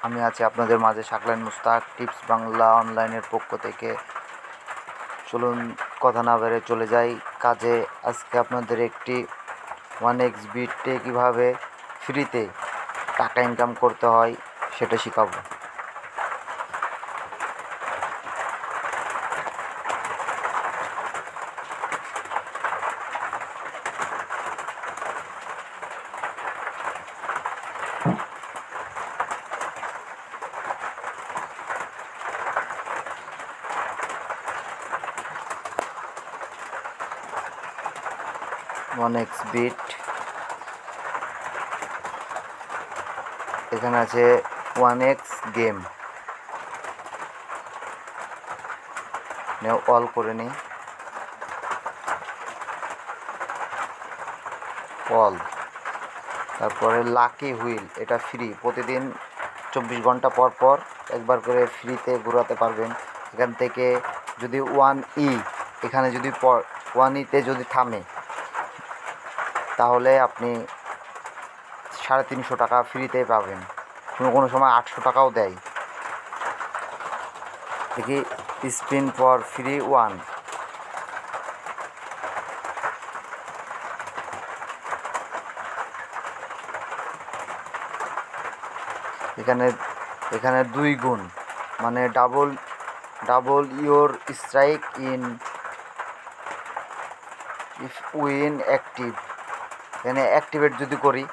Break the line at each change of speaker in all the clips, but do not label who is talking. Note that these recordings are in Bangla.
আমি আছি আপনাদের মাঝে শাকলাইন মুস্তাক টিপস বাংলা অনলাইনের পক্ষ থেকে। চলুন কথা না বেড়ে চলে যাই কাজে। আজকে আপনাদের একটি 1x বিটে কীভাবে ফ্রিতে টাকা ইনকাম করতে হয় সেটা শেখাবো। ওয়ান এক্স বিট, এখানে আছে 1x গেম, অল করে নিই। অল, তারপরে লাকি হুইল, এটা ফ্রি, প্রতিদিন 24 ঘন্টা পর পর একবার করে ফ্রিতে ঘোরাতে পারবেন। এখান থেকে যদি 1E, এখানে যদি 1Eতে যদি থামে তাহলে আপনি 350 টাকা ফ্রিতে পাবেন। কোনো সময় 800 টাকাও দেয়। দেখি, স্পিন ফর ফ্রি 1, এখানে 2 গুণ, মানে double your strike in if win active. এখানে অ্যাক্টিভেট যদি করি,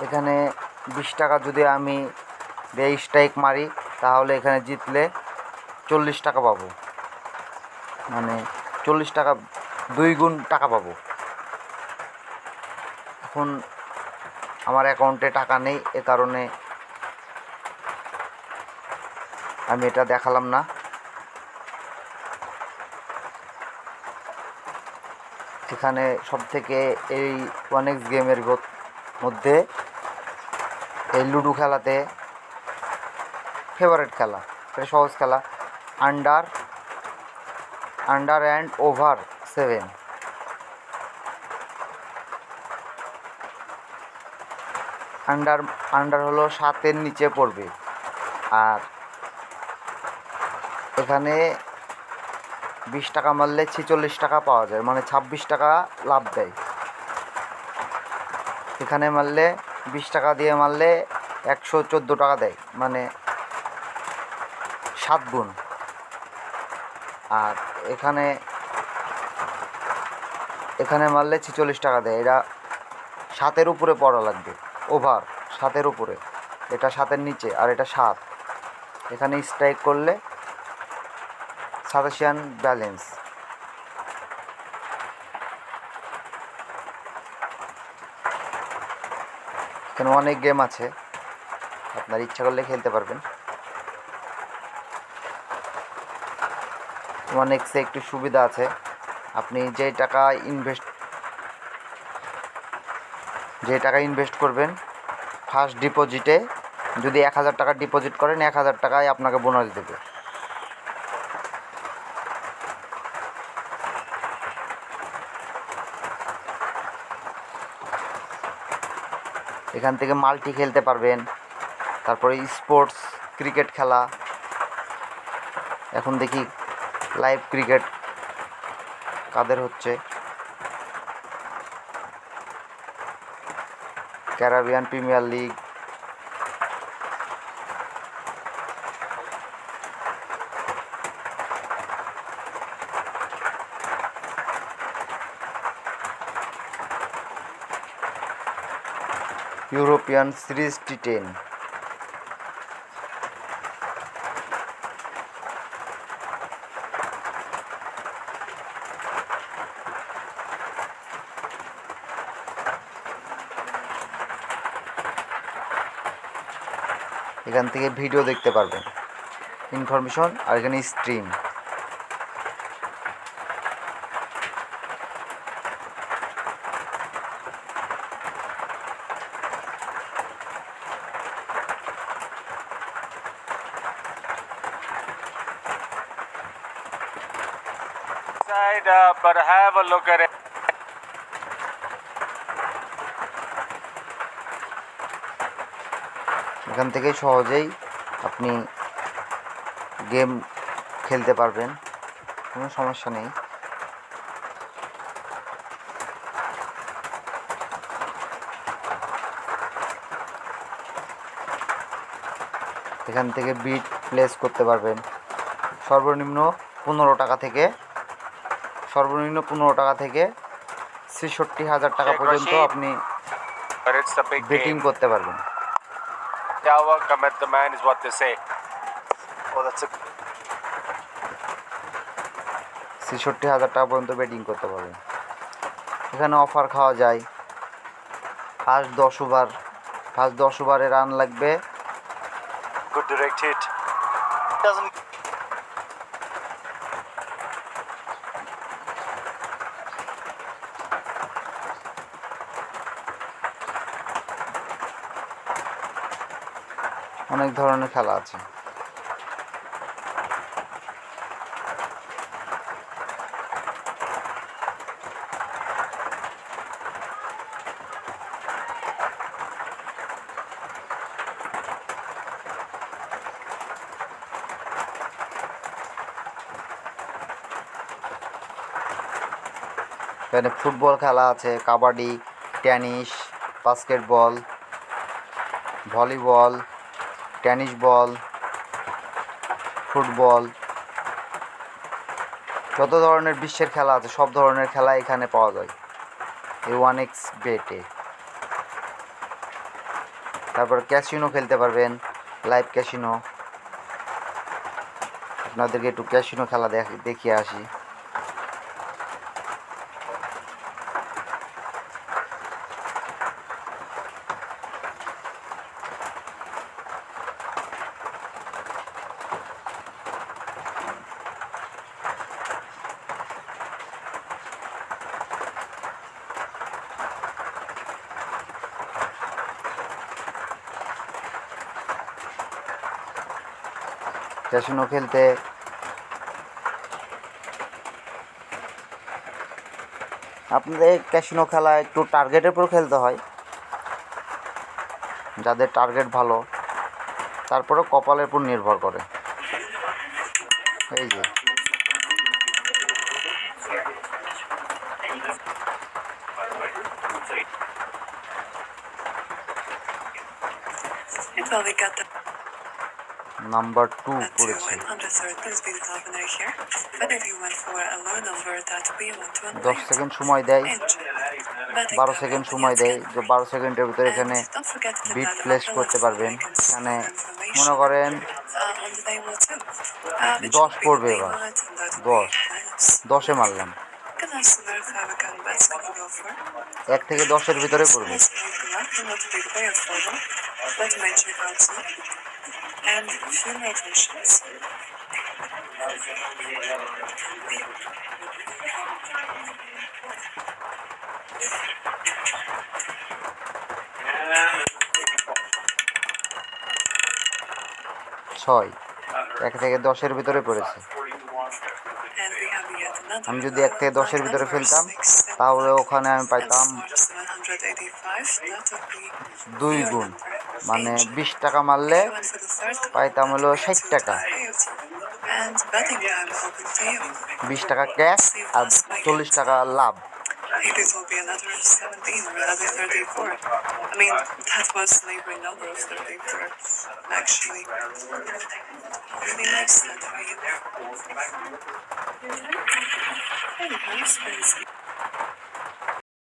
এখানে 20 টাকা যদি আমি স্ট্রাইক মারি তাহলে এখানে জিতলে 40 টাকা পাবো, মানে 40 টাকা 2 গুণ টাকা পাবো। এখন আমার অ্যাকাউন্টে টাকা নেই, এ কারণে আমি এটা দেখালাম না। এখানে সবথেকে এই 1x গেমের মধ্যে এই লুডো খেলাতে ফেভারিট খেলা, এটা সহজ খেলা। আন্ডার অ্যান্ড ওভার 7, আন্ডার হলো 7-এর নিচে পড়বে। আর এখানে 20 টাকা মারলে 46 টাকা পাওয়া যায়, মানে 26 টাকা লাভ দেয়। এখানে মারলে 20 টাকা দিয়ে মারলে 114 টাকা দেয়, মানে 7 গুণ। আর এখানে মারলে 46 টাকা দেয়। এটা 7-এর উপরে পড়া লাগবে, ওভার 7-এর উপরে, এটা 7-এর নিচে, আর এটা 7। এখানে স্ট্রাইক করলে সাজেশন ব্যালেন্স। এখানে অনেক গেম আছে, আপনার ইচ্ছা করলে খেলতে পারবেন। 1xে একটু সুবিধা আছে, আপনি যে টাকা ইনভেস্ট করবেন, ফার্স্ট ডিপোজিটে যদি 1000 টাকা ডিপোজিট করেন, 1000 টাকায় আপনাকে বোনাস দেবে। এখান থেকে মাল্টি খেলতে পারবেন। তারপরে স্পোর্টস, ক্রিকেট খেলা। এখন দেখি লাইভ ক্রিকেট কাদের হচ্ছে। Caribbean premier league, European series T10। এখান থেকে ভিডিও দেখতে পারবেন, ইনফরমেশন, আর এখানে stream.
But have a look at it.
এখান থেকে সহজেই আপনি গেম খেলতে পারবেন, কোনো সমস্যা নেই। এখান থেকে বিট প্লেস করতে পারবেন সর্বনিম্ন 15 টাকা থেকে 66,000 টাকা পর্যন্ত আপনি বেটিং করতে পারবেন। 66,000 টাকা পর্যন্ত বেটিং করতে পারবেন। এখানে অফার খাওয়া যায়। ফার্স্ট 10 ওভারে রান লাগবে
Good direct hit. Doesn't.
অনেক ধরনের খেলা আছে। এখানে ফুটবল খেলা আছে, kabaddi, tennis, basketball, volleyball, tennis ball, football, যত ধরনের বিশ্বের খেলা আছে সব ধরনের খেলা এখানে পাওয়া যায় এই 1x বেটে। তারপর ক্যাসিনো খেলতে পারবেন, লাইভ ক্যাসিনো। আপনাদেরকে একটু ক্যাসিনো খেলা দেখিয়ে আসি। ক্যাসিনো খেলতে আপনাদের ক্যাসিনো খেলা একটু টার্গেটের উপর খেলতে হয়, যাদের টার্গেট ভালো, তারপরেও কপালের উপর নির্ভর করে। এই যে নাম্বার 2 পড়েছে। 10 সেকেন্ড সময় দেয়, 12 সেকেন্ড সময় দেয়। 12 সেকেন্ডের ভিতরে এখানে বিট প্লেস করতে পারবেন। এখানে মনে করেন 10 পড়বে, এবার 10-এ মারলাম, 1 থেকে 10-এর ভিতরে পড়বে। ছয়, 1 থেকে 10-এর ভিতরে পড়েছে। আমি যদি 1 থেকে 10-এর ভিতরে ফেলতাম তাহলে ওখানে আমি পাইতাম 2 গুণ, মানে 20 টাকা মারলে পাইতাম হলো 60 টাকা, 20 টাকা ক্যাশ আর 40 টাকা লাভ।
Maybe it will be another 17 or another 34. I mean, that was neighboring number of 34. Actually, really makes that way. Very nice.